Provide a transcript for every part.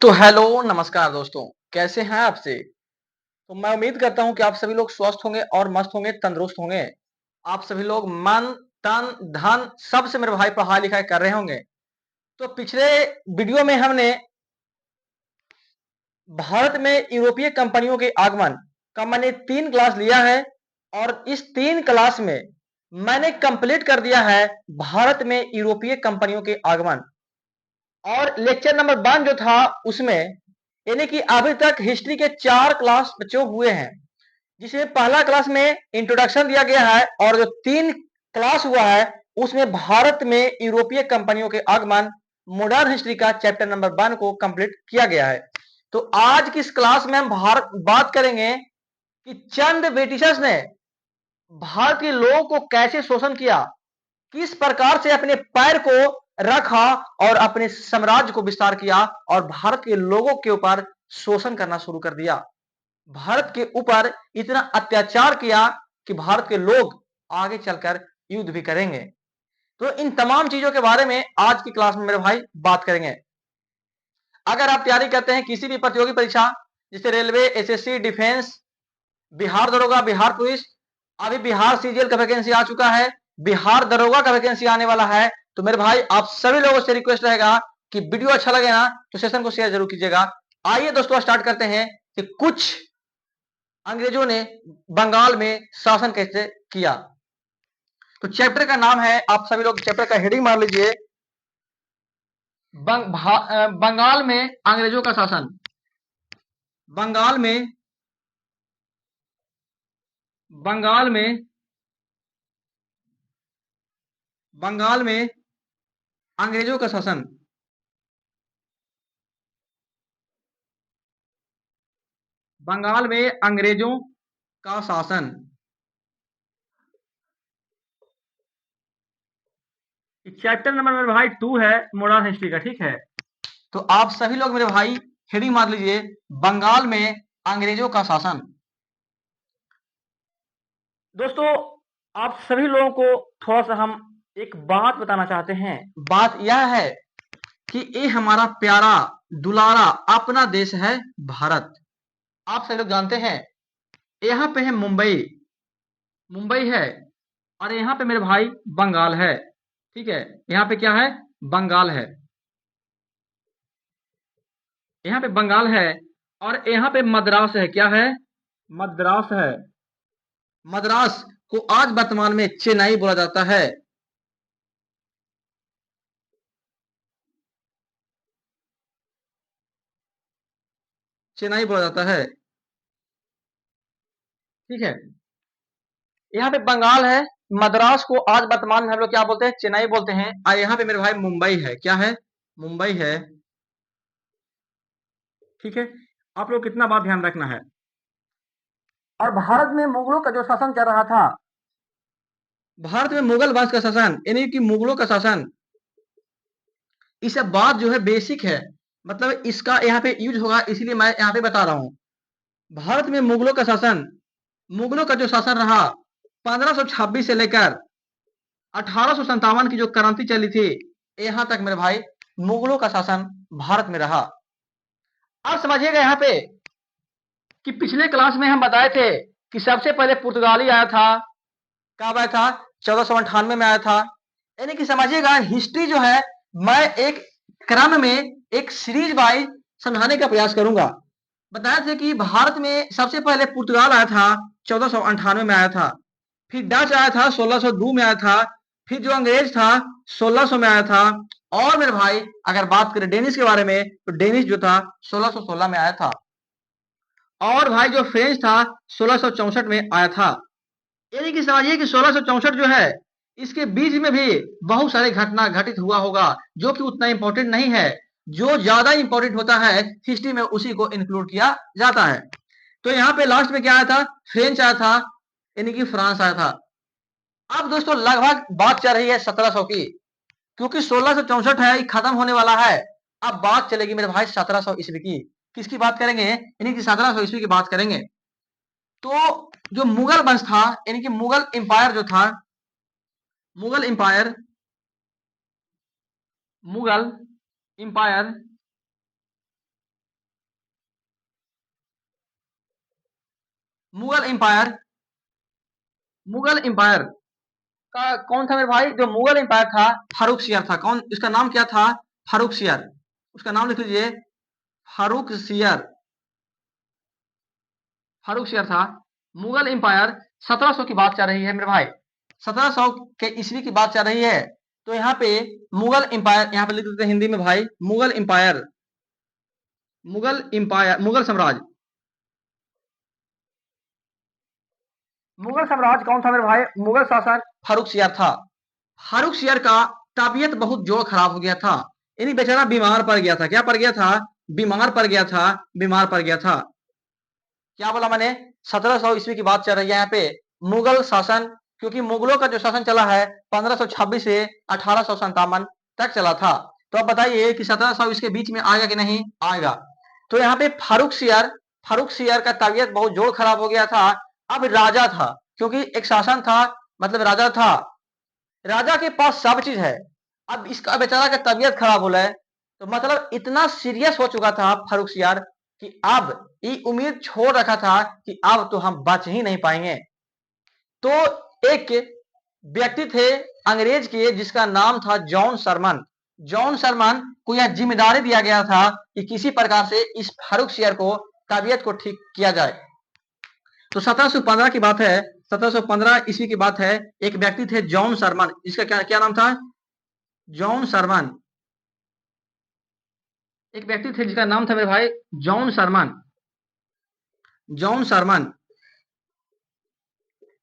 तो हेलो, नमस्कार दोस्तों, कैसे हैं आपसे? तो मैं उम्मीद करता हूँ कि आप सभी लोग स्वस्थ होंगे और मस्त होंगे, तंदुरुस्त होंगे। आप सभी लोग मन, तन, धन सब से मेरे भाई पढ़ाई-लिखाई कर रहे होंगे। तो पिछले वीडियो में हमने भारत में यूरोपीय कंपनियों के आगमन का मैंने 3 क्लास लिया है और इस 3 क्लास में मैंने कंप्लीट कर दिया है भारत में यूरोपीय कंपनियों के आगमन। और लेक्चर नंबर 1 जो था उसमें यानी कि अभी तक हिस्ट्री के 4 क्लास बच्चों हुए हैं, जिसमें पहला क्लास में इंट्रोडक्शन दिया गया है और जो 3 क्लास हुआ है उसमें भारत में यूरोपीय कंपनियों के आगमन मॉडर्न हिस्ट्री का चैप्टर नंबर 1 को कंप्लीट किया गया है। तो आज की इस क्लास में हम भारत बात करेंगे कि चंद ब्रिटिशर्स ने भारत के लोगों को कैसे शोषण किया, किस प्रकार से अपने पैर को रखा और अपने साम्राज्य को विस्तार किया और भारत के लोगों के ऊपर शोषण करना शुरू कर दिया। भारत के ऊपर इतना अत्याचार किया कि भारत के लोग आगे चलकर युद्ध भी करेंगे। तो इन तमाम चीजों के बारे में आज की क्लास में मेरे भाई बात करेंगे। अगर आप तैयारी करते हैं किसी भी प्रतियोगी परीक्षा जैसे रेलवे, एसएससी, डिफेंस, बिहार दरोगा, बिहार पुलिस, अभी बिहार सीजीएल का वैकेंसी आ चुका है, बिहार दरोगा का वैकेंसी आने वाला है, तो मेरे भाई आप सभी लोगों से रिक्वेस्ट रहेगा कि वीडियो अच्छा लगे ना तो सेशन को शेयर जरूर कीजिएगा। आइए दोस्तों स्टार्ट करते हैं कि कुछ अंग्रेजों ने बंगाल में शासन कैसे किया। तो चैप्टर का नाम है, आप सभी लोग चैप्टर का हेडिंग मान लीजिए, बंगाल में अंग्रेजों का शासन। बंगाल में बंगाल में बंगाल में अंग्रेजों का शासन। बंगाल में अंग्रेजों का शासन। चैप्टर नंबर मेरे भाई 2 है मॉडर्न हिस्ट्री का, ठीक है। तो आप सभी लोग मेरे भाई हेडिंग मार लीजिए, बंगाल में अंग्रेजों का शासन। दोस्तों आप सभी लोगों को थोड़ा सा हम एक बात बताना चाहते हैं। बात यह है कि ये हमारा प्यारा दुलारा अपना देश है भारत। आप सभी लोग जानते हैं यहाँ पे है मुंबई, मुंबई है, और यहाँ पे मेरे भाई बंगाल है, ठीक है। यहाँ पे क्या है? बंगाल है, यहाँ पे बंगाल है, और यहाँ पे मद्रास है। क्या है? मद्रास है। मद्रास को आज वर्तमान में चेन्नई बोला जाता है। चेन्नई बोला जाता है, ठीक है। यहाँ पे बंगाल है, मद्रास को आज वर्तमान में हम लोग क्या बोलते हैं? चेन्नई बोलते हैं। और यहाँ पे मेरे भाई मुंबई है। क्या है? मुंबई है, ठीक है। आप लोग कितना बात ध्यान रखना है। और भारत में मुगलों का जो शासन चल रहा था, भारत में मुगल वंश का शासन यानी कि मुगलों का शासन, ये सब बात जो है बेसिक है, मतलब इसका यहाँ पे यूज होगा, इसीलिए मैं यहाँ पे बता रहा हूँ। भारत में मुगलों का शासन, मुगलों का जो शासन रहा 1526 से लेकर 1857 की जो क्रांति चली थी, यहाँ तक मेरे भाई मुगलों का शासन भारत में रहा। आप समझिएगा यहाँ पे कि पिछले क्लास में हम बताए थे कि सबसे पहले पुर्तगाली आया था। कब आया था? 1498 में आया था। यानी कि समझिएगा हिस्ट्री जो है मैं एक क्रम में एक सीरीज वाइज समझाने का प्रयास करूंगा। बताया था कि भारत में सबसे पहले पुर्तगाल आया था, 1498 में आया था। फिर डच आया था, 1602 में आया था। फिर जो अंग्रेज था 1600 में आया था। और मेरे भाई अगर बात करें डेनिश के बारे में तो डेनिश जो था 1616 में आया था। और भाई जो फ्रेंच था 1664 में आया था। यानी कि समझिए कि 1664 जो है इसके बीच में भी बहुत सारे घटना घटित हुआ होगा जो कि उतना इंपॉर्टेंट नहीं है। जो ज्यादा इंपॉर्टेंट होता है हिस्ट्री में उसी को इंक्लूड किया जाता है। तो यहाँ पे लास्ट में क्या आया था? फ्रेंच आया था, यानी कि फ्रांस आया था। अब दोस्तों लगभग बात चल रही है 1700 की, क्योंकि 1664 है खत्म होने वाला है। अब बात चलेगी मेरे भाई 1700 ईस्वी की। किसकी बात करेंगे? यानी कि 1700 ईस्वी की बात करेंगे। तो जो मुगल वंश था यानी कि मुगल एम्पायर जो था, Mughal empire, Mughal empire Mughal empire, Mughal empire का कौन था मेरे भाई? जो मुगल एम्पायर था फारुखसियर था। कौन? इसका नाम क्या था? फारुखसियर। उसका नाम लिख लीजिए, फारुखसियर। फारुखसियर था। मुगल एम्पायर 1700 की बात चल रही है मेरे भाई, 1700 के ईस्वी की बात चल रही है। तो यहाँ पे मुगल एम्पायर, यहाँ पे लिख देते हैं हिंदी में भाई, मुगल एम्पायर, मुगल एम्पायर, मुगल साम्राज्य। मुगल साम्राज्य कौन था मेरे भाई? मुगल शासक फारुखसियर था। फारुखसियर का तबीयत बहुत जोर खराब हो गया था, यानी बेचारा बीमार पड़ गया था। क्या पड़ गया था? बीमार पड़ गया था, बीमार पड़ गया था। क्या बोला मैंने? 1700 ईस्वी की बात चल रही है यहाँ पे। मुगल शासन, क्योंकि मुगलों का जो शासन चला है 1526 से 1857 तक चला था। तो अब बताइए कि 1700 इसके बीच में आएगा कि नहीं आएगा? तो यहाँ पे फारुखसियर, फारुखसियर का तबीयत बहुत जोर खराब हो गया था। अब राजा था, क्योंकि एक शासन था, मतलब राजा था, राजा के पास सब चीज है। अब इसका बेचारा का तबीयत खराब हो रहा है, तो मतलब इतना सीरियस हो चुका था फारुखसियार कि अब ये उम्मीद छोड़ रखा था कि अब तो हम बच ही नहीं पाएंगे। तो एक व्यक्ति थे अंग्रेज के, जिसका नाम था जॉन सरमन। जॉन सरमन को यह जिम्मेदारी दिया गया था कि किसी प्रकार से इस फारुखसियर को तबीयत को ठीक किया जाए। तो 1715 की बात है, 1715 ईस्वी की बात है। एक व्यक्ति थे जॉन सरमन, इसका क्या क्या नाम था? जॉन सरमन। एक व्यक्ति थे जिसका नाम था मेरे भाई जॉन सरमन, जॉन सरमन।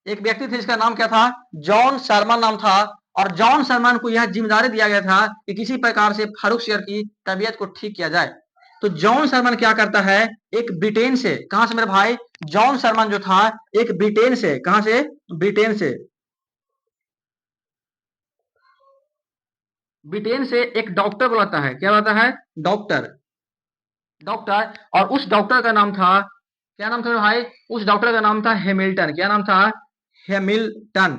एक व्यक्ति थे जिसका नाम क्या था? जॉन सरमन नाम था। और जॉन सरमन को यह जिम्मेदारी दिया गया था कि किसी प्रकार से फारुखसियर की तबीयत को ठीक किया जाए। तो जॉन सरमन क्या करता है? एक ब्रिटेन से, कहां से मेरे भाई? जॉन सरमन जो था एक ब्रिटेन से, कहां से? ब्रिटेन से, ब्रिटेन से एक डॉक्टर बुलाता है। क्या बुलाता है? Doctor, doctor. और उस डॉक्टर का नाम था, क्या नाम था भाई? उस डॉक्टर का नाम था हैमिल्टन। क्या नाम था? हैमिल्टन।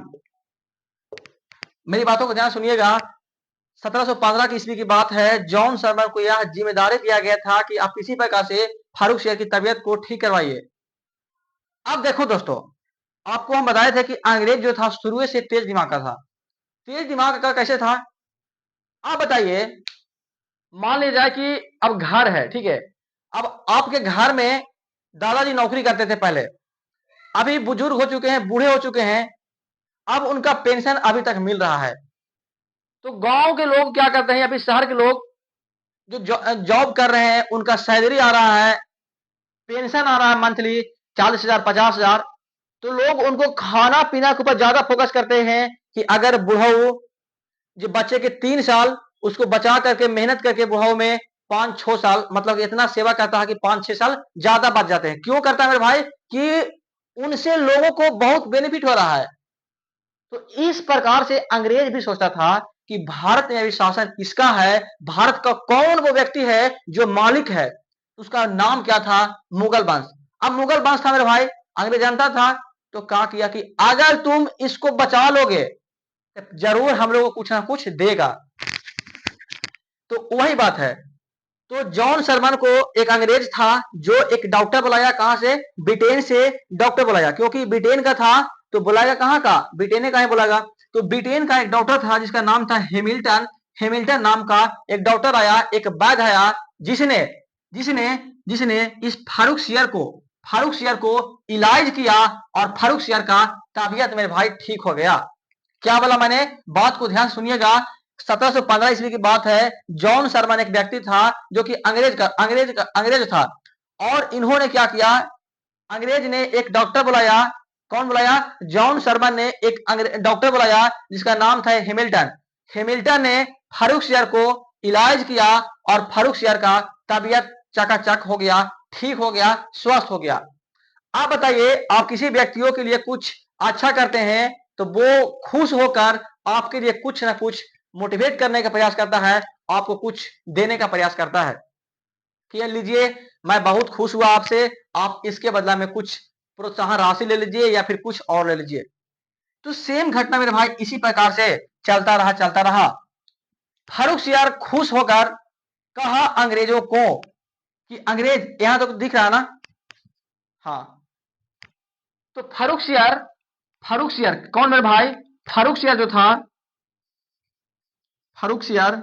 मेरी बातों को ध्यान सुनिएगा। 1715 की ईस्वी की बात है। जॉन सरमन को यह जिम्मेदारी दिया गया था कि आप किसी प्रकार से फारुखसियर की तबीयत को ठीक करवाइए। अब देखो दोस्तों, आपको हम बताए थे कि अंग्रेज जो था शुरू से तेज दिमाग का था। तेज दिमाग का कैसे था? आप बताइए, मान लीजिए जाए कि अब घर है, ठीक है, अब आपके घर में दादाजी नौकरी करते थे पहले, अभी बुजुर्ग हो चुके हैं, बूढ़े हो चुके हैं, अब उनका पेंशन अभी तक मिल रहा है। तो गांव के लोग क्या करते हैं, अभी शहर के लोग जो जॉब कर रहे हैं, उनका सैलरी आ रहा है, पेंशन आ रहा है मंथली 40,000 50,000। तो लोग उनको खाना पीना के ऊपर ज्यादा फोकस करते हैं कि अगर बुढ़ऊ, जो बच्चे के 3 साल उसको बचा करके मेहनत करके बुढ़ाऊ में 5-6 साल, मतलब इतना सेवा करता है कि 5-6 साल ज्यादा बच जाते हैं। क्यों करता है मेरे भाई? कि उनसे लोगों को बहुत बेनिफिट हो रहा है। तो इस प्रकार से अंग्रेज भी सोचता था कि भारत में अभी शासन किसका है, भारत का कौन वो व्यक्ति है जो मालिक है। उसका नाम क्या था? मुगल वंश। अब मुगल वंश था मेरे भाई, अंग्रेज जानता था। तो क्या किया कि अगर तुम इसको बचा लोगे तो जरूर हम लोग को कुछ ना कुछ देगा। तो वही बात है। तो जॉन सरमन को एक अंग्रेज था जो एक डॉक्टर बुलाया, कहां से? ब्रिटेन से डॉक्टर बुलाया, क्योंकि ब्रिटेन का था तो बुलाएगा कहां का? ब्रिटेन का ही बुलाएगा। तो ब्रिटेन का एक डॉक्टर था जिसका नाम था हैमिल्टन। हैमिल्टन नाम का एक डॉक्टर आया, एक वैद्य आया, जिसने जिसने जिसने इस फारुखसियर को इलाज किया, और फारुखसियर का तबीयत मेरे भाई ठीक हो गया। क्या बोला मैंने? बात को ध्यान सुनिएगा। 1715 ईस्वी की बात है। जॉन सरमन एक व्यक्ति था जो कि अंग्रेज था। और इन्होंने क्या किया? अंग्रेज ने एक डॉक्टर बुलाया। कौन बुलाया? जॉन सरमन ने एक डॉक्टर बुलाया जिसका नाम था हैमिल्टन। हैमिल्टन ने फारुखसियर को इलाज किया, और फारुखसियर का तबीयत चकाचक हो गया, ठीक हो गया, स्वस्थ हो गया। आप बताइए, आप किसी व्यक्तियों के लिए कुछ अच्छा करते हैं तो वो खुश होकर आपके लिए कुछ ना कुछ मोटिवेट करने का प्रयास करता है, आपको कुछ देने का प्रयास करता है कि ये लीजिए, मैं बहुत खुश हुआ आपसे, आप इसके बदला में कुछ प्रोत्साहन राशि ले लीजिए या फिर कुछ और ले लीजिए। तो सेम घटना मेरे भाई इसी प्रकार से चलता रहा। फारुखसियर खुश होकर कहा अंग्रेजों को कि अंग्रेज, यहां तो दिख रहा ना? हाँ, तो फारूक सियार कौन मेरे भाई? फारूक सियार जो था, फारूक सियार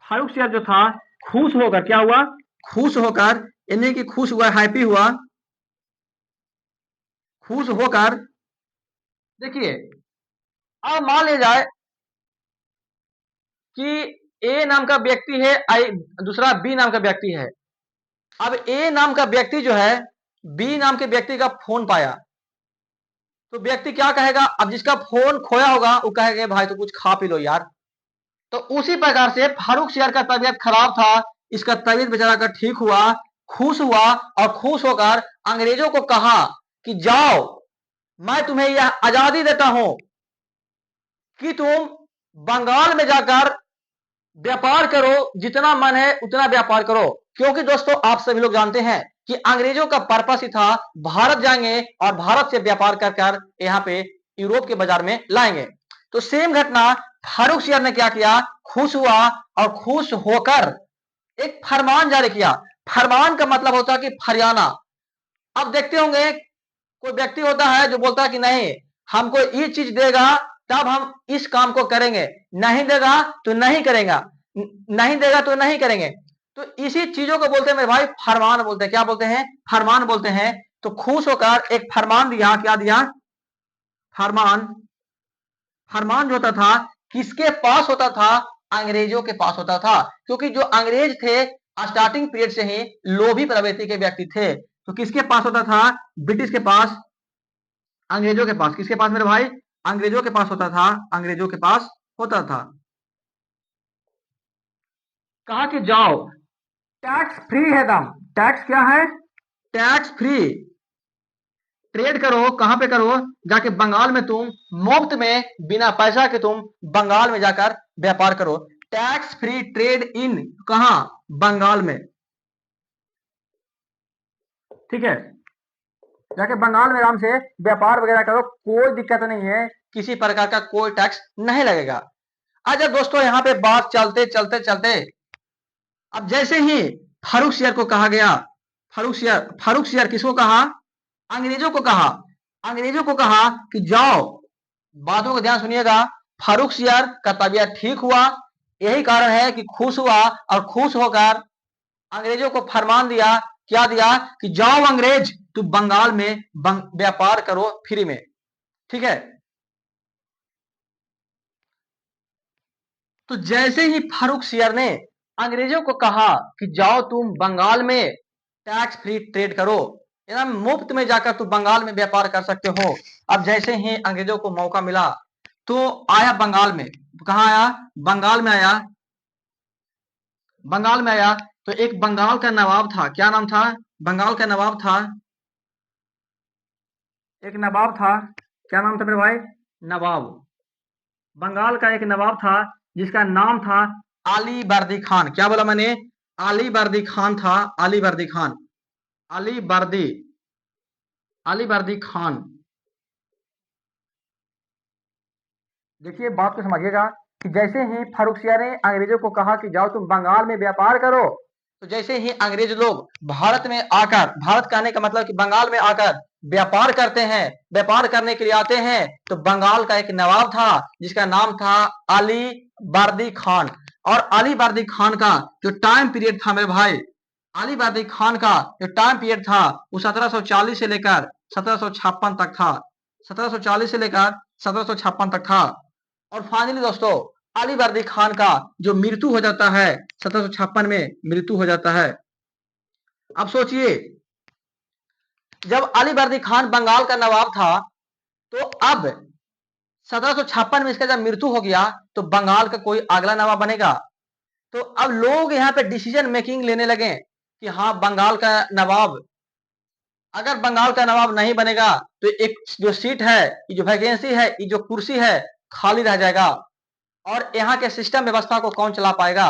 फारूक सियार जो था, खुश होकर क्या हुआ? खुश होकर, यानी कि खुश हुआ, हैप्पी हुआ, खुश होकर। देखिए, अब मान लिया जाए कि ए नाम का व्यक्ति है, दूसरा बी नाम का व्यक्ति है। अब ए नाम का व्यक्ति जो है बी नाम के व्यक्ति का फोन पाया, तो व्यक्ति क्या कहेगा? अब जिसका फोन खोया होगा वो कहेगा भाई तो कुछ खा पी लो यार। तो उसी प्रकार से फारूक सियार का तबीयत खराब था, इसका तबीयत बेचारा का ठीक हुआ, खुश हुआ, और खुश होकर अंग्रेजों को कहा कि जाओ, मैं तुम्हें यह आजादी देता हूं कि तुम बंगाल में जाकर व्यापार करो, जितना मन है उतना व्यापार करो। क्योंकि दोस्तों आप सभी लोग जानते हैं कि अंग्रेजों का पर्पस ही था भारत जाएंगे और भारत से व्यापार कर कर यहाँ पे यूरोप के बाजार में लाएंगे। तो सेम घटना फारूक सियार ने क्या किया? खुश हुआ और खुश होकर एक फरमान जारी किया। फरमान का मतलब होता है कि फरियाना। अब देखते होंगे कोई व्यक्ति होता है जो बोलता है कि नहीं, हमको ये चीज देगा तब हम इस काम को करेंगे, नहीं देगा तो नहीं करेगा, नहीं देगा तो नहीं करेंगे। तो इसी चीजों को बोलते हैं मेरे भाई फरमान बोलते हैं। क्या बोलते हैं? फरमान बोलते हैं। तो खुश होकर एक फरमान दिया। क्या दिया? फरमान। फरमान जो होता था किसके पास होता था? अंग्रेजों के पास होता था। क्योंकि जो अंग्रेज थे स्टार्टिंग पीरियड से ही लोभी प्रवृत्ति के व्यक्ति थे। तो किसके पास होता था? ब्रिटिश के पास, अंग्रेजों के पास। किसके पास मेरे भाई? अंग्रेजों के पास होता था, अंग्रेजों के पास होता था। कहा कि जाओ, टैक्स फ्री है दाम। टैक्स क्या है? Tax free. ट्रेड करो, कहां पे करो? जाके बंगाल में तुम मुफ्त में बिना पैसा के तुम बंगाल में जाकर व्यापार करो। टैक्स फ्री ट्रेड इन, कहां? बंगाल में। ठीक है, जाके बंगाल में आराम से व्यापार वगैरह करो, कोई दिक्कत नहीं है, किसी प्रकार का कोई टैक्स नहीं लगेगा। अच्छा दोस्तों, यहाँ पे बात चलते चलते चलते अब जैसे ही फारूक सियार को कहा गया, फारूक सियार किसको कहा? अंग्रेजों को कहा। अंग्रेजों को कहा कि जाओ, बातों को ध्यान सुनिएगा, फारूक सियार का तबीयत ठीक हुआ, यही कारण है कि खुश हुआ, और खुश होकर अंग्रेजों को फरमान दिया। क्या दिया? कि जाओ अंग्रेज, तू बंगाल में व्यापार करो फ्री में। ठीक है, तो जैसे ही फारूक सियार ने अंग्रेजों को कहा कि जाओ तुम बंगाल में टैक्स फ्री ट्रेड करो, एकदम मुफ्त में जाकर तुम बंगाल में व्यापार कर सकते हो। अब जैसे ही अंग्रेजों को मौका मिला तो आया बंगाल में। कहा आया? बंगाल में आया। बंगाल में आया तो एक बंगाल का नवाब था। क्या नाम था? बंगाल का नवाब था, एक नवाब था। क्या नाम था मेरे भाई? नवाब। बंगाल का एक नवाब था जिसका नाम था अली बर्दी खान। क्या बोला मैंने? अली बर्दी खान था, अली बर्दी खान, अली बर्दी, अली बर्दी खान। देखिए बात को समझिएगा कि जैसे ही फारूक सियार ने अंग्रेजों को कहा कि जाओ तुम बंगाल में व्यापार करो, तो जैसे ही अंग्रेज लोग भारत में आकर, भारत कहने का मतलब कि बंगाल में आकर व्यापार करते हैं, व्यापार करने के लिए आते हैं, तो बंगाल का एक नवाब था जिसका नाम था अली बर्दी खान। और अली बर्दी खान का जो टाइम पीरियड था मेरे भाई, अली बर्दी खान का जो टाइम पीरियड था वो 1740 से लेकर 1756 तक था। 1740 से लेकर 1756 तक था। और फाइनली दोस्तों अली बर्दी खान का जो मृत्यु हो जाता है, 1756 में मृत्यु हो जाता है। अब सोचिए, जब अली बर्दी खान बंगाल का नवाब था, तो अब 1756 में इसका जब मृत्यु हो गया तो बंगाल का कोई अगला नवाब बनेगा। तो अब लोग यहाँ पे डिसीजन मेकिंग लेने लगे कि हाँ बंगाल का नवाब, अगर बंगाल का नवाब नहीं बनेगा तो एक जो सीट है, ये जो वैकेंसी है, ये जो कुर्सी है खाली रह जाएगा, और यहाँ के सिस्टम व्यवस्था को कौन चला पाएगा।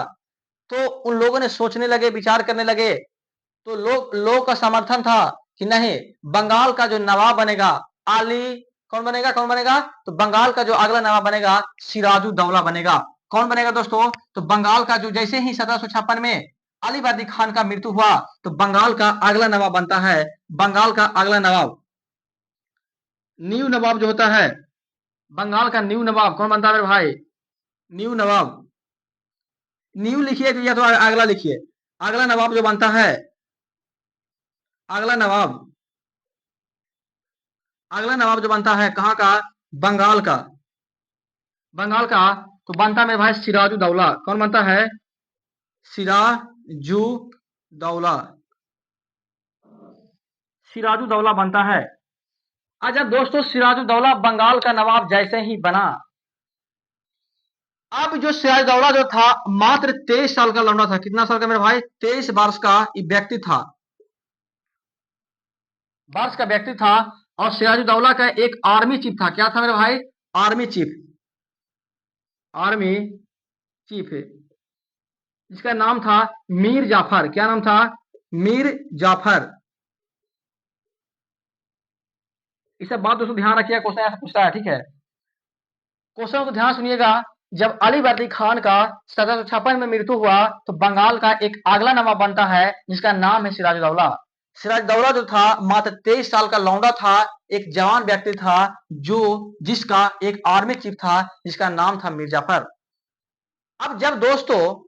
तो उन लोगों ने सोचने लगे, विचार करने लगे। तो लोग का समर्थन था कि नहीं, बंगाल का जो नवाब बनेगा अली, कौन बनेगा? कौन बनेगा? तो बंगाल का जो अगला नवाब बनेगा सिराजुद्दौला बनेगा। कौन बनेगा दोस्तों? तो बंगाल का जो, जैसे ही 1756 में अली वर्दी खान का मृत्यु हुआ तो बंगाल का अगला नवाब बनता है, बंगाल का अगला नवाब, न्यू नवाब जो होता है, बंगाल का न्यू नवाब कौन बनता है मेरे भाई? न्यू नवाब। न्यू लिखिए या तो अगला लिखिए। अगला नवाब जो बनता है, अगला नवाब, अगला नवाब जो बनता है कहाँ का? बंगाल का, बंगाल का तो बनता है मेरे भाई सिराजुद्दौला। कौन बनता है? सिराजुद्दौला, सिराजुद्दौला बनता है। अच्छा दोस्तों, सिराजुद्दौला बंगाल का नवाब जैसे ही बना, अब जो सिराजुद्दौला जो था मात्र 23 साल का लौंडा था। कितना साल का मेरे भाई? 23 वर्ष का व्यक्ति था, वर्ष का व्यक्ति था। और सिराजुद्दौला का एक आर्मी चीफ था। क्या था मेरे भाई? आर्मी चीफ, आर्मी चीफ, जिसका नाम था मीर जाफर। क्या नाम था? मीर जाफर। इस सब बात दोस्तों ध्यान रखिएगा, क्वेश्चन ऐसा पूछता है, ठीक है? क्वेश्चन को ध्यान सुनिएगा। जब अली वर्दी खान का 1756 में मृत्यु हुआ तो बंगाल का एक अगला नवाब बनता है जिसका नाम है सिराजुद्दौला। सिराजुद्दौला जो था मात्र 23 साल का लौंडा था, एक जवान व्यक्ति था, जो जिसका एक आर्मी चीफ था जिसका नाम था मीर जाफर। अब जब दोस्तों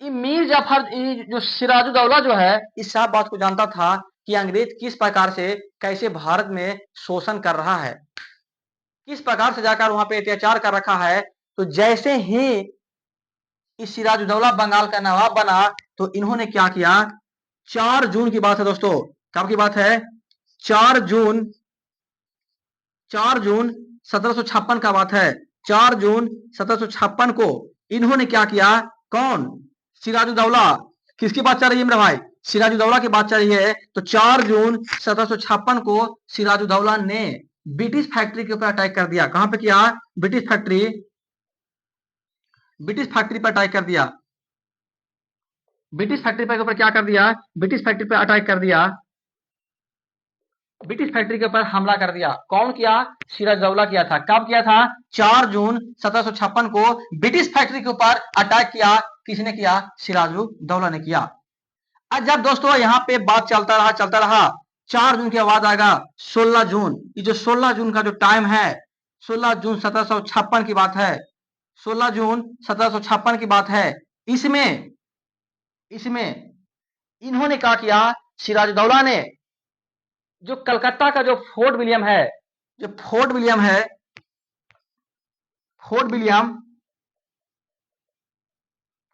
ये मीर जाफर, ये जो सिराजुद्दौला जो है, इस सब बात को जानता था कि अंग्रेज किस प्रकार से कैसे भारत में शोषण कर रहा है, किस प्रकार से जाकर वहां पे अत्याचार कर रखा है। तो जैसे ही इस सिराजुद्दौला बंगाल का नवाब बना तो इन्होंने क्या किया? 4 जून की बात है दोस्तों, कब की बात है? 4 जून, 4 जून 1756 का बात है। 4 जून 1756 को इन्होंने क्या किया? कौन? सिराजुद्दौला। किसकी बात चल रही है मेरे भाई? सिराजुद्दौला की बात चल रही है। तो 4 जून 1756 को सिराजुद्दौला ने ब्रिटिश फैक्ट्री के ऊपर अटैक कर दिया। कहां पे किया? ब्रिटिश फैक्ट्री, ब्रिटिश फैक्ट्री पर अटैक कर दिया। ब्रिटिश फैक्ट्री पर ऊपर क्या कर दिया? ब्रिटिश फैक्ट्री पर अटैक कर दिया, ब्रिटिश फैक्ट्री के ऊपर हमला कर दिया। कौन किया? सिराजुद्दौला किया था। कब किया था? 4 जून 1756 को ब्रिटिश फैक्ट्री के ऊपर अटैक किया। किसने किया? सिराजुद्दौला ने किया। अब जब दोस्तों यहाँ पे बात चलता रहा 4 जून के बाद आएगा 16 जून। ये जो 16 जून का जो टाइम है, 16 जून 1756 की बात है, 16 जून 1756 की बात है। इसमें इसमें इन्होंने क्या किया? सिराजुद्दौला ने जो कलकत्ता का जो फोर्ट विलियम है, जो फोर्ट विलियम है, fort William,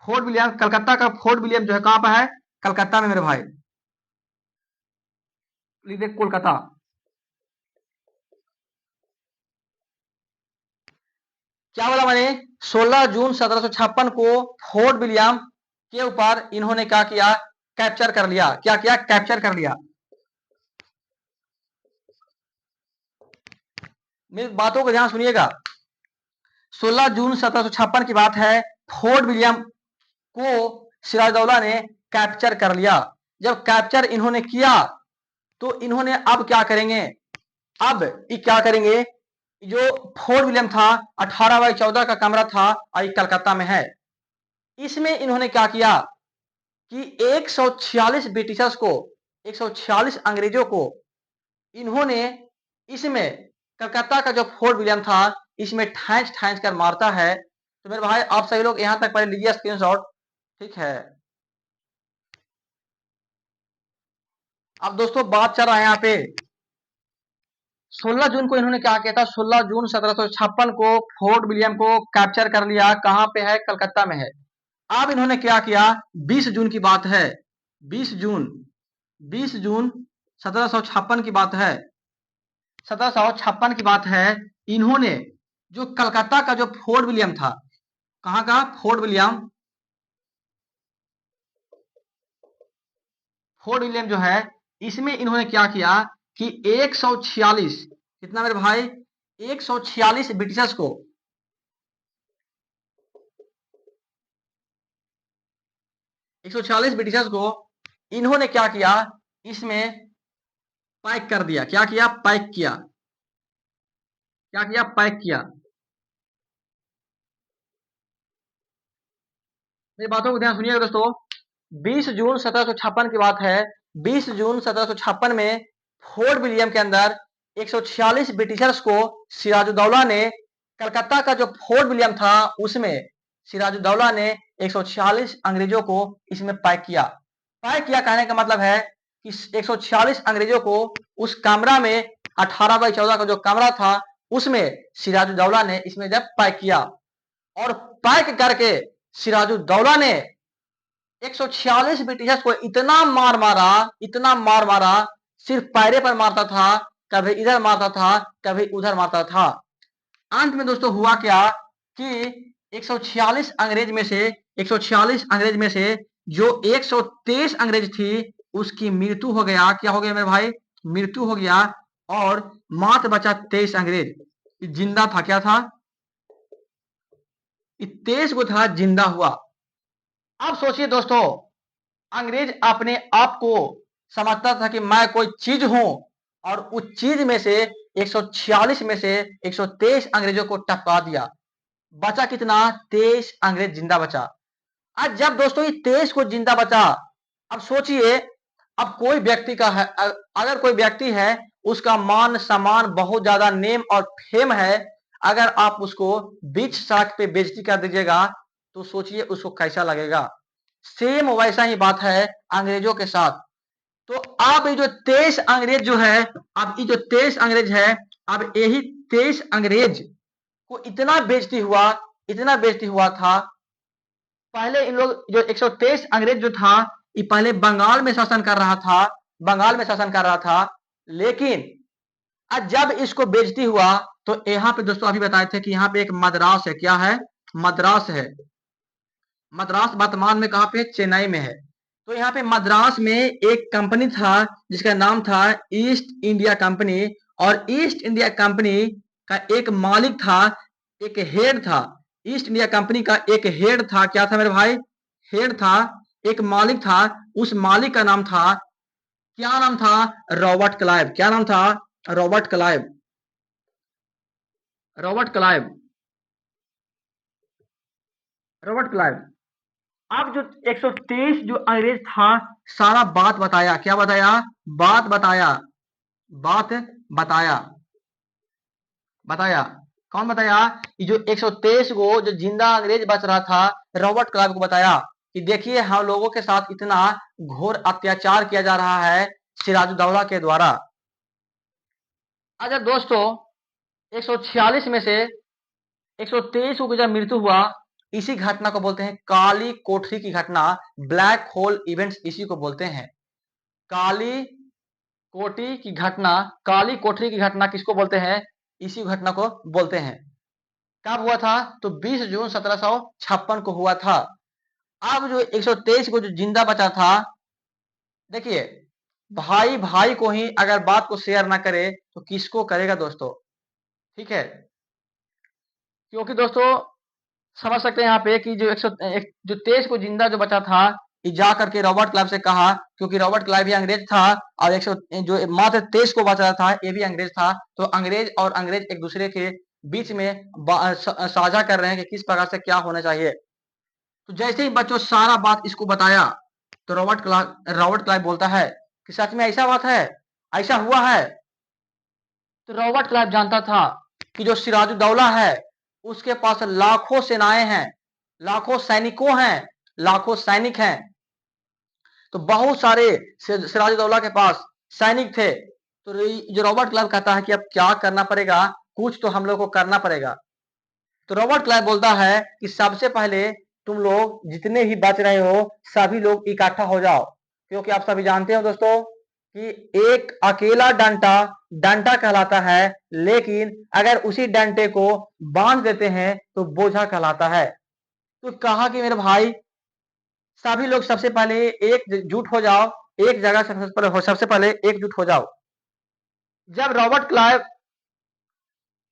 fort William, Calcutta का फोर्ट विलियम जो है कहां पर है? कलकत्ता में मेरे भाई, कोलकाता। क्या बोला मैंने? 16 जून 1756 को फोर्ट विलियम के ऊपर इन्होंने क्या किया? कैप्चर कर लिया। क्या किया? कैप्चर कर लिया। मेरी बातों को ध्यान सुनिएगा। 16 जून 1756 की बात है। फोर्ट विलियम को सिराजुद्दौला ने कैप्चर कर लिया। जब कैप्चर इन्होंने किया तो इन्होंने अब क्या करेंगे? अब ये क्या करेंगे? जो फोर्ट विलियम था 18x14 का कमरा था और ये कलकत्ता में है। इसमें इन्होंने क्या किया कि 146 ब्रिटिशर्स को, 146 अंग्रेजों को इन्होंने इसमें, कलकत्ता का जो फोर्ट विलियम था इसमें ठैंच ठैंच कर मारता है। तो मेरे भाई आप सभी लोग यहां तक पहले लीजिए स्क्रीनशॉट, ठीक है? अब दोस्तों बात चल रहा है यहाँ पे 16 जून को इन्होंने क्या किया था? 16 जून 1756 को फोर्ट विलियम को कैप्चर कर लिया। कहां पे है? कलकत्ता में है। अब इन्होंने क्या किया? 20 जून की बात है, 20 जून, 20 जून 1756 की बात है, 1756 की बात है। इन्होंने जो कलकत्ता का जो फोर्ट विलियम था, कहां का? फोर्ट विलियम, फोर्ट विलियम जो है इसमें इन्होंने क्या किया कि 146, कितना मेरे भाई? 146 ब्रिटिशर्स को, 146 ब्रिटिशर्स को इन्होंने क्या किया? इसमें पैक कर दिया। क्या किया? पैक किया। क्या किया? पैक किया। मेरी बातों को ध्यान सुनिएगा दोस्तों। 20 जून 1756 की बात है। 20 जून 1756 में फोर्ट विलियम के अंदर 146 ब्रिटिशर्स को सिराजुद्दौला ने, कलकत्ता का जो फोर्ट विलियम था उसमें सिराजुद्दौला ने 146 अंग्रेजों को इसमें पैक किया। पैक किया कहने का मतलब है कि 146 अंग्रेजों को उस कमरा में 18x14 का जो कमरा था उसमें सिराजुद्दौला ने इसमें जब पैक किया, और पैक करके सिराजुद्दौला ने 146 ब्रिटिशर्स को इतना मार मारा, सिर्फ पैरे पर मारता था, कभी इधर मारता था, कभी उधर मारता था। अंत में दोस्तों हुआ क्या कि 146 अंग्रेज में से 146 अंग्रेज में से जो 123 अंग्रेज थी उसकी मृत्यु हो गया। क्या हो गया मेरे भाई? मृत्यु हो गया, और मात्र बचा 23 अंग्रेज जिंदा था। क्या था? 23 को था जिंदा हुआ। अब सोचिए दोस्तों, अंग्रेज अपने आप को समझता था कि मैं कोई चीज हूं, और उस चीज में से 146 में से 123 अंग्रेजों को टपका दिया। बचा कितना? 23 अंग्रेज जिंदा बचा। आज जब दोस्तों ये 23 को जिंदा बचा, अब सोचिए, अब कोई व्यक्ति का है, अगर कोई व्यक्ति है उसका मान सम्मान बहुत ज्यादा नेम और फेम है, अगर आप उसको बीच सड़क पे बेइज्जती कर दीजिएगा तो सोचिए उसको कैसा लगेगा। सेम वैसा ही बात है अंग्रेजों के साथ। तो अब ये जो 23 अंग्रेज जो है, अब ये जो 23 अंग्रेज है, अब यही 23 अंग्रेज को इतना बेइज्जती हुआ था। पहले इन लोग जो 123 अंग्रेज जो था ये पहले बंगाल में शासन कर रहा था, बंगाल में शासन कर रहा था। लेकिन आज जब इसको बेइज्जती हुआ तो यहाँ पे दोस्तों अभी बताए थे कि यहाँ पे एक मद्रास है। क्या है? मद्रास है। मद्रास वर्तमान में कहाँ पे है? चेन्नई में है। तो यहाँ पे मद्रास में एक कंपनी था जिसका नाम था ईस्ट इंडिया कंपनी, और ईस्ट इंडिया कंपनी का एक मालिक था, एक हेड था। ईस्ट इंडिया कंपनी का एक हेड था। क्या था मेरे भाई? हेड था, एक मालिक था। उस मालिक का नाम था, क्या नाम था? Robert Clive. क्या नाम था? Robert Clive. Robert Clive. Robert Clive. अब जो 123 जो अंग्रेज था सारा बात बताया। क्या बताया? बात बताया। बात बताया। बताया। कौन बताया? ये जो 123 को जो जिंदा अंग्रेज बच रहा था, रॉबर्ट क्लाइव को बताया कि देखिए हम लोगों के साथ इतना घोर अत्याचार किया जा रहा है सिराजुद्दौला के द्वारा। अच्छा दोस्तों, 146 में से 123 को जब मृत्यु हुआ, इसी घटना को बोलते हैं काली कोठरी की घटना, ब्लैक होल इवेंट्स इसी को बोलते हैं। काली कोठी की घटना, काली कोठरी की घटना किसको बोलते हैं? इसी घटना को बोलते हैं। कब हुआ था? तो 20 जून 1756 को हुआ था। अब जो 123 को जो जिंदा बचा था, देखिए भाई भाई को ही अगर बात को शेयर ना करे तो किसको करेगा दोस्तों? ठीक है, क्योंकि दोस्तों समझ सकते हैं यहाँ पे कि जो 123 को जिंदा जो बचा था, ये जा करके रॉबर्ट क्लाइव से कहा, क्योंकि रॉबर्ट क्लाइव भी अंग्रेज था, और 100 जो मात्र 23 को बचा था ये भी अंग्रेज था। तो अंग्रेज और अंग्रेज एक दूसरे के बीच में साझा कर रहे हैं कि किस प्रकार से क्या होना चाहिए। तो जैसे ही बच्चों सारा बात इसको बताया तो रॉबर्ट क्लाइव बोलता है कि सच में ऐसा बात है, ऐसा हुआ है। तो रॉबर्ट क्लाइव जानता था कि जो सिराजुद्दौला है उसके पास लाखों सेनाएं हैं, लाखों सैनिकों हैं, लाखों सैनिक हैं। तो बहुत सारे सिराजुद्दौला के पास सैनिक थे। तो जो रॉबर्ट क्लाइव कहता है कि अब क्या करना पड़ेगा, कुछ तो हम लोग को करना पड़ेगा। तो रॉबर्ट क्लाइव बोलता है कि सबसे पहले तुम लोग जितने ही बच रहे हो सभी लोग इकट्ठा हो जाओ, क्योंकि आप सभी जानते हो दोस्तों कि एक अकेला डंडा डंडा कहलाता है, लेकिन अगर उसी डंडे को बांध देते हैं तो बोझा कहलाता है। तो कहा कि मेरे भाई सभी लोग सबसे पहले एकजुट हो जाओ, एक जगह सबसे पहले एकजुट हो जाओ। जब रॉबर्ट क्लाइव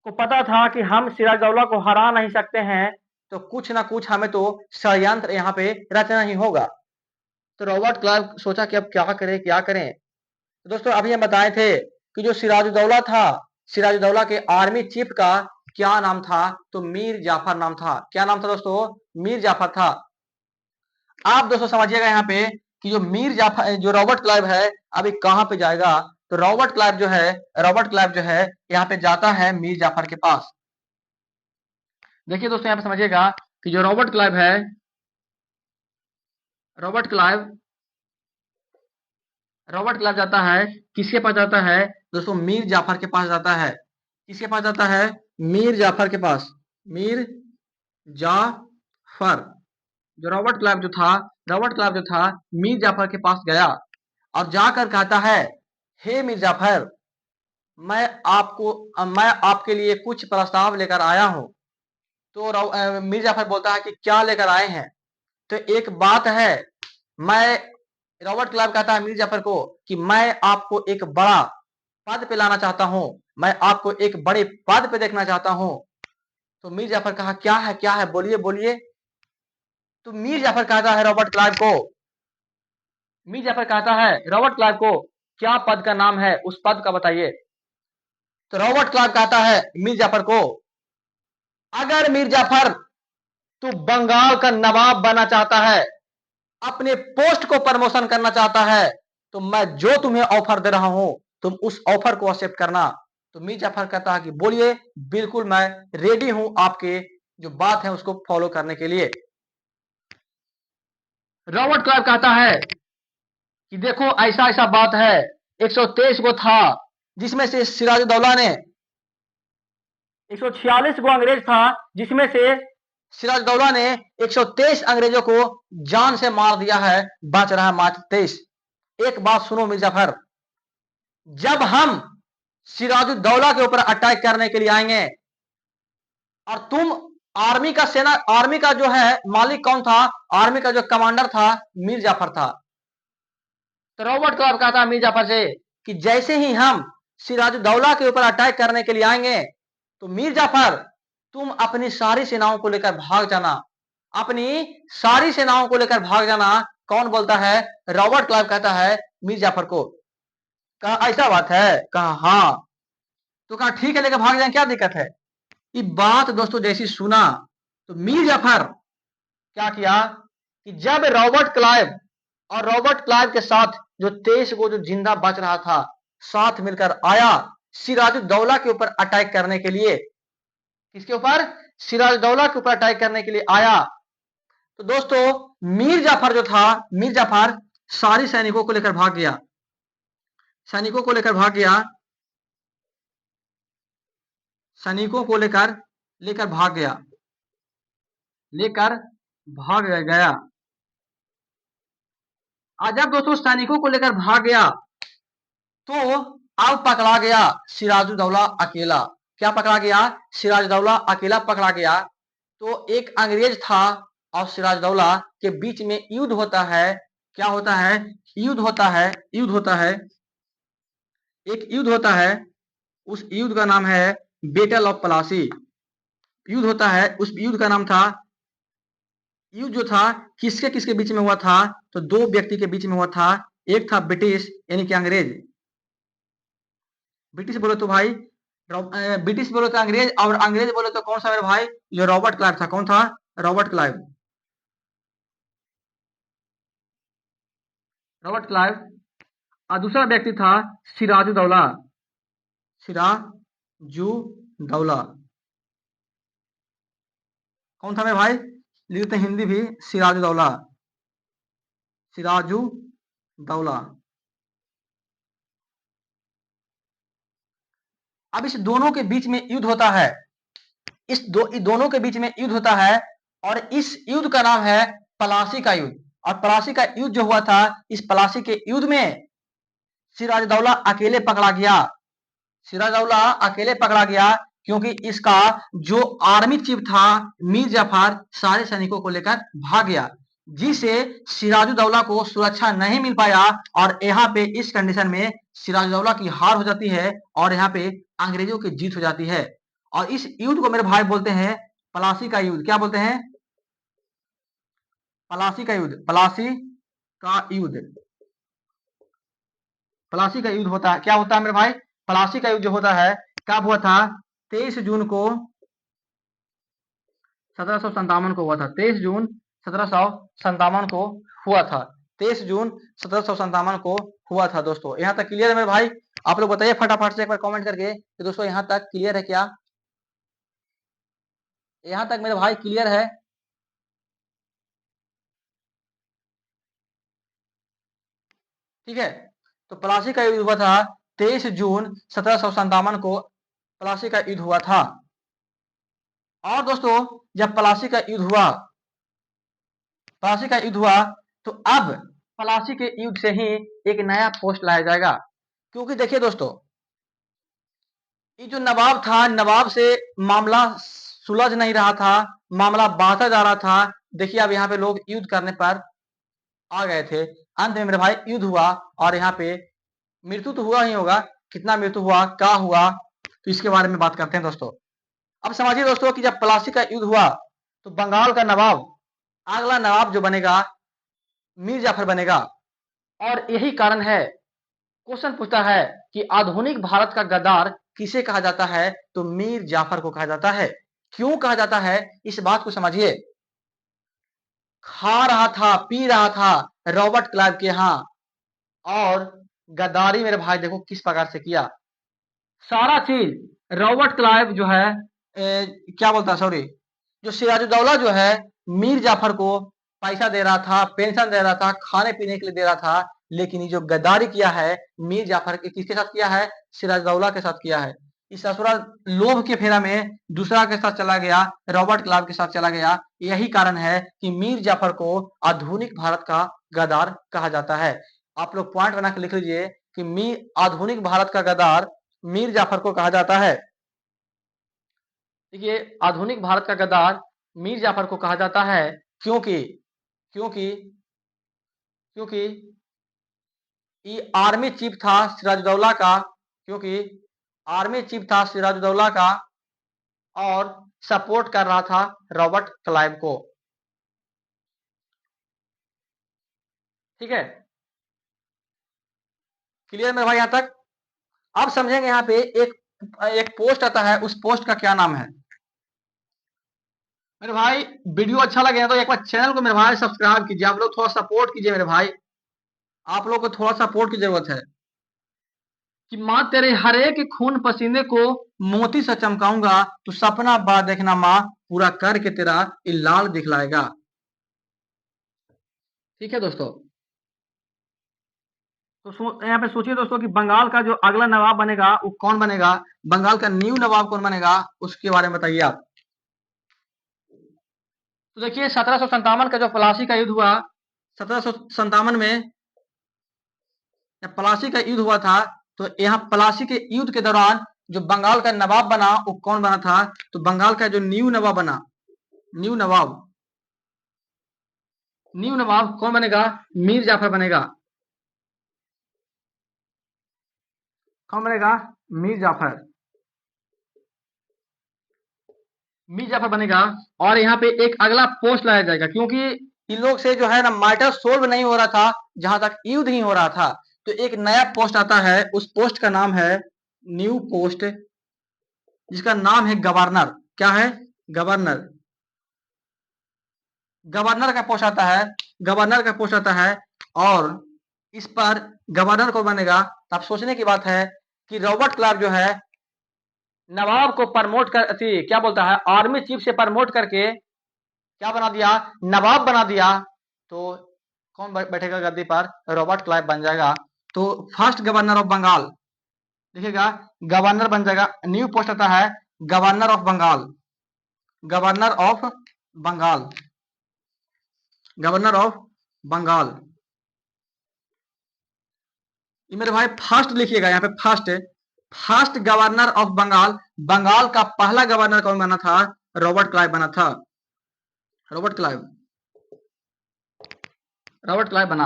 को पता था कि हम सिराजुद्दौला को हरा नहीं सकते हैं, तो कुछ ना कुछ हमें तो षड्यंत्र यहाँ पे रचना ही होगा। तो रॉबर्ट क्लाइव सोचा कि अब क्या करें क्या करें। तो दोस्तों अभी हम बताए थे कि जो सिराजुद्दौला था, सिराजुद्दौला के आर्मी चीफ का क्या नाम था? तो मीर जाफर नाम था। क्या नाम था दोस्तों? मीर जाफर था। आप दोस्तों समझिएगा यहाँ पे कि जो मीर जाफर, जो रॉबर्ट क्लाइव है अभी कहाँ पे जाएगा, तो रॉबर्ट क्लाइव जो है यहाँ पे जाता है मीर जाफर के पास। देखिए दोस्तों यहाँ पे समझिएगा कि जो रॉबर्ट क्लाइव जाता है, किसके पास जाता है दोस्तों, मीर जाफर के पास जाता है। किसके पास जाता है, मीर जाफर के पास। मीर जाफर, जो रॉबर्ट क्लाइव जो था मीर जाफर के पास गया और जाकर कहता है, हे मीर जाफर, मैं आपके लिए कुछ प्रस्ताव लेकर आया हूं। तो मीर जाफर बोलता है कि क्या लेकर आए हैं, तो एक बात है, मैं रॉबर्ट क्लाइव कहता है मीर जाफर को कि मैं आपको एक बड़ा पद पे लाना चाहता हूं, मैं आपको एक बड़े पद पे देखना चाहता हूं। तो मीर जाफर कहा क्या है बोलिए बोलिए। तो मीर जाफर कहता है रॉबर्ट क्लाइव को क्या पद का नाम है, उस पद का बताइए। तो रॉबर्ट क्लाइव कहता है मीर जाफर को, अगर मीर जाफर तू बंगाल का नवाब बनना चाहता है, अपने पोस्ट को प्रमोशन करना चाहता है, तो मैं जो तुम्हें ऑफर दे रहा हूं तुम उस ऑफर को एक्सेप्ट करना। तो मीर जाफर कहता है कि बोलिए, बिल्कुल मैं रेडी हूं आपके जो बात है उसको फॉलो करने के लिए। रॉबर्ट क्लाइव कहता है कि देखो ऐसा ऐसा बात है, 123 गो था जिसमें से सिराजुद्दौला ने 146 गो अंग्रेज था जिसमें से सिराजुद्दौला ने 123 अंग्रेजों को जान से मार दिया है, बच रहा है मात्र 23। एक बात सुनो मीर जाफर, जब हम सिराजुद्दौला के ऊपर अटैक करने के लिए आएंगे और तुम आर्मी का जो है मालिक कौन था, आर्मी का जो कमांडर था मीर जाफर था। तो रॉबर्ट क्लाइव कहता है मीर जाफर से कि जैसे ही हम सिराजुद्दौला के ऊपर अटैक करने के लिए आएंगे तो मीर जाफर तुम अपनी सारी सेनाओं को लेकर भाग जाना, अपनी सारी सेनाओं को लेकर भाग जाना। कौन बोलता है, रॉबर्ट क्लाइव कहता है मीर जाफर को। कहा ऐसा बात है, कहा हाँ। तो कहा ठीक है लेकर भाग जाए, क्या दिक्कत है। ये बात दोस्तों जैसी सुना तो मीर जाफर क्या किया कि जब रॉबर्ट क्लाइव के साथ जो 23 को जो जिंदा बच रहा था साथ मिलकर आया सिराजुद्दौला के ऊपर अटैक करने के लिए। किसके ऊपर, सिराजुद्दौला के ऊपर अटैक करने के लिए आया। तो दोस्तों मीर जाफर सारी सैनिकों को लेकर भाग गया, सैनिकों को लेकर भाग गया, सैनिकों को लेकर भाग गया, लेकर भाग गया। और जब दोस्तों सैनिकों को लेकर भाग गया तो अब पकड़ा गया सिराजुद्दौला अकेला। क्या पकड़ा गया, सिराजुद्दौला अकेला पकड़ा गया। तो एक अंग्रेज था और सिराजुद्दौला के बीच में युद्ध होता है। क्या होता है, युद्ध होता है, एक युद्ध होता है। उस युद्ध का नाम है बेटल ऑफ प्लासी। युद्ध होता है, उस युद्ध का नाम था, युद्ध जो था किसके किसके बीच में हुआ था, तो दो व्यक्ति के बीच में हुआ था। एक था ब्रिटिश यानी कि अंग्रेज, ब्रिटिश बोले तो भाई ब्रिटिश बोले तो अंग्रेज, और अंग्रेज बोले तो कौन सा मेरे भाई, जो रॉबर्ट क्लाइव था। कौन था, रॉबर्ट क्लाइव। Robert Clive. और दूसरा व्यक्ति था सिराजुद्दौला, सिराजुद्दौला। कौन था मेरे भाई, लिखते हिंदी भी, सिराजुद्दौला, सिराजुद्दौला। अब इस दोनों के बीच में युद्ध होता है, इस दोनों के बीच में युद्ध होता है और इस युद्ध का नाम है पलासी का युद्ध। और पलासी का युद्ध जो हुआ था, इस पलासी के युद्ध में सिराजुद्दौला अकेले पकड़ा गया, सिराजुद्दौला अकेले पकड़ा गया क्योंकि इसका जो आर्मी चीफ था मीर जाफर सारे सैनिकों को लेकर भाग गया, जिससे सिराजुद्दौला को सुरक्षा नहीं मिल पाया। और यहाँ पे इस कंडीशन में सिराजुद्दौला की हार हो जाती है और यहाँ पे अंग्रेजों की जीत हो जाती है। और इस युद्ध को मेरे भाई बोलते हैं पलासी का युद्ध। क्या बोलते हैं, पलासी का युद्ध, पलासी का युद्ध। पलासी का युद्ध होता है, क्या होता है मेरे भाई, पलासी का युद्ध जो होता है कब हुआ था, 23 जून को 1757 को हुआ था, 23 जून 1757 को हुआ था। 23 जून 1757 को हुआ था दोस्तों। यहाँ तक क्लियर है मेरे भाई? आप लोग बताइए फटाफट से एक बार कमेंट करके कि दोस्तों यहाँ तक क्लियर है क्या? यहाँ तक मेरे भाई क्लियर है? ठीक है, तो प्लासी का युद्ध हुआ था 23 जून 1757 को प्लासी का युद्ध हुआ था। और दोस्तों जब प्लासी का युद्ध हुआ तो अब प्लासी के युद्ध से ही एक नया पोस्ट लाया जाएगा। क्योंकि देखिए दोस्तों, ये जो नवाब था, नवाब से मामला सुलझ नहीं रहा था, मामला बढ़ता जा रहा था। देखिए अब यहाँ पे लोग युद्ध करने पर आ गए थे। अंत में मेरे भाई युद्ध हुआ और यहाँ पे मृत्यु तो हुआ ही होगा। कितना मृत्यु हुआ, क्या हुआ, तो इसके बारे में बात करते हैं दोस्तों। अब समझिए दोस्तों कि जब प्लासी का युद्ध हुआ तो बंगाल का नवाब, अगला नवाब जो बनेगा मीर जाफर बनेगा। और यही कारण है, क्वेश्चन पूछता है कि आधुनिक भारत का गद्दार किसे कहा जाता है? तो मीर जाफर को कहा जाता है। क्यों कहा जाता है, इस बात को समझिए। खा रहा था, पी रहा था रॉबर्ट क्लाइव के यहाँ, और गद्दारी मेरे भाई देखो किस प्रकार से किया। सारा चीज रॉबर्ट क्लाइव जो है क्या बोलता है, सॉरी, जो सिराजुद्दौला जो है मीर जाफर को पैसा दे रहा था, पेंशन दे रहा था, खाने पीने के लिए दे रहा था। लेकिन ये जो गद्दारी किया है मीर जाफर किसके साथ किया है? सिराजुद्दौला के साथ किया है। इस ससुरा लोभ के फेरा में दूसरा के साथ चला गया, रॉबर्ट क्लाइव के साथ चला गया। यही कारण है कि मीर जाफर को आधुनिक भारत का गद्दार कहा जाता है। आप लोग पॉइंट बना के लिख लीजिए कि आधुनिक भारत का गद्दार मीर जाफर को कहा जाता है। देखिए आधुनिक भारत का गद्दार मीर जाफर को कहा जाता है। क्योंकि क्योंकि क्योंकि ये आर्मी चीफ था सिराजुद्दौला का, क्योंकि आर्मी चीफ था सिराजुद्दौला का और सपोर्ट कर रहा था रॉबर्ट क्लाइव को। ठीक है, क्लियर मेरे भाई यहाँ तक? अब समझेंगे यहाँ पे एक एक पोस्ट आता है, उस पोस्ट का क्या नाम है। मेरे भाई वीडियो अच्छा लगे तो एक बार चैनल को मेरे भाई सब्सक्राइब कीजिए। आप लोग थोड़ा सपोर्ट कीजिए मेरे भाई, आप लोग को थोड़ा सपोर्ट की जरूरत है। कि माँ तेरे हरेक खून पसीने को मोती से चमकाऊंगा, तू सपना बार देखना माँ, पूरा करके तेरा ये लाल दिखलाएगा। ठीक है दोस्तों, तो यहाँ पे सोचिए दोस्तों कि बंगाल का जो अगला नवाब बनेगा वो कौन बनेगा? बंगाल का न्यू नवाब कौन बनेगा, उसके बारे में बताइए आप। तो देखिए 1757 का जो प्लासी का युद्ध हुआ, 1757 में प्लासी का युद्ध हुआ था, तो यहाँ प्लासी के युद्ध के दौरान जो बंगाल का नवाब बना वो कौन बना था? तो बंगाल का जो न्यू नवाब बना, न्यू नवाब कौन बनेगा? मीर जाफर बनेगा। कौन बनेगा? मीर जाफर। मीर जाफर बनेगा। और यहाँ पे एक अगला पोस्ट लाया जाएगा, क्योंकि इन लोग से जो है ना मैटर सोल्व नहीं हो रहा था, जहां तक युद्ध ही हो रहा था। तो एक नया पोस्ट आता है, उस पोस्ट का नाम है न्यू पोस्ट, जिसका नाम है गवर्नर। क्या है? गवर्नर। गवर्नर का पोस्ट आता है, गवर्नर का पोस्ट आता है। और इस पर गवर्नर को बनेगा। तो आप सोचने की बात है कि रॉबर्ट क्लाइव जो है नवाब को प्रमोट कर क्या बोलता है, आर्मी चीफ से प्रमोट करके क्या बना दिया? नवाब बना दिया। तो कौन बैठेगा गद्दी पर? रॉबर्ट क्लाइव बन जाएगा। तो फर्स्ट गवर्नर ऑफ बंगाल, देखिएगा गवर्नर बन जाएगा। न्यू पोस्ट आता है governor of Bengal, governor of Bengal, governor of Bengal. ये मेरे भाई फर्स्ट लिखिएगा यहाँ पे, first governor of Bengal. Bengal का पहला गवर्नर कौन बना था? रॉबर्ट क्लाइव बना था। रॉबर्ट क्लाइव, रॉबर्ट क्लाइव बना।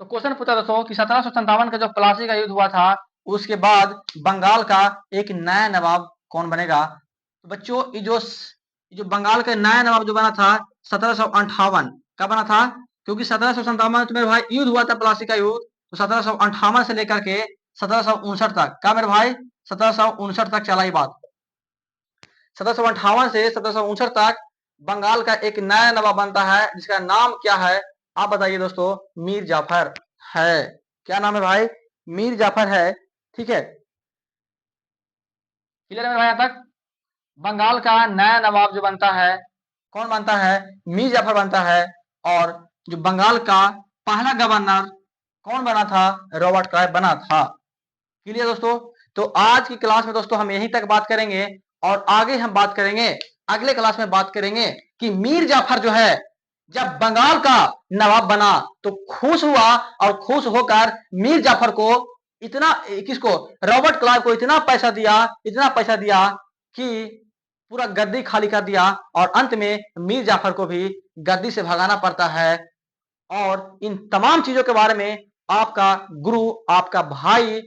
तो क्वेश्चन पूछा दोस्तों कि 1757 का जो प्लासी का युद्ध हुआ था, उसके बाद बंगाल का एक नया नवाब कौन बनेगा? तो बच्चों ये जो बंगाल का नया नवाब जो बना था 1758 का बना था, क्योंकि 1757 तो मेरे भाई युद्ध हुआ था प्लासी का युद्ध। तो 1758 से लेकर के 1759 तक का मेरे भाई 1759 तक चला ही बात। 1758 से 1759 तक बंगाल का एक नया नवाब बनता है जिसका नाम क्या है? आप बताइए दोस्तों। मीर जाफर है। क्या नाम है भाई? मीर जाफर है। ठीक है, क्लियर है मेरे भाई यहाँ तक? बंगाल का नया नवाब जो बनता है, कौन बनता है? मीर जाफर बनता है। और जो बंगाल का पहला गवर्नर कौन बना था? रॉबर्ट क्लाइव बना था। क्लियर दोस्तों? तो आज की क्लास में दोस्तों हम यहीं तक बात करेंगे, और आगे हम बात करेंगे, अगले क्लास में बात करेंगे कि मीर जाफर जो है जब बंगाल का नवाब बना तो खुश हुआ, और खुश होकर मीर जाफर को इतना, किसको? रॉबर्ट क्लाइव को इतना पैसा दिया, इतना पैसा दिया कि पूरा गद्दी खाली कर दिया, और अंत में मीर जाफर को भी गद्दी से भगाना पड़ता है। और इन तमाम चीजों के बारे में आपका गुरु, आपका भाई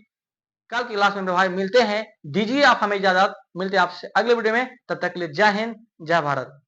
कल की क्लास में भाई मिलते हैं। दीजिए आप हमें इजाजत, मिलते हैं आपसे अगले वीडियो में। तब तक के लिए जय हिंद, जय भारत।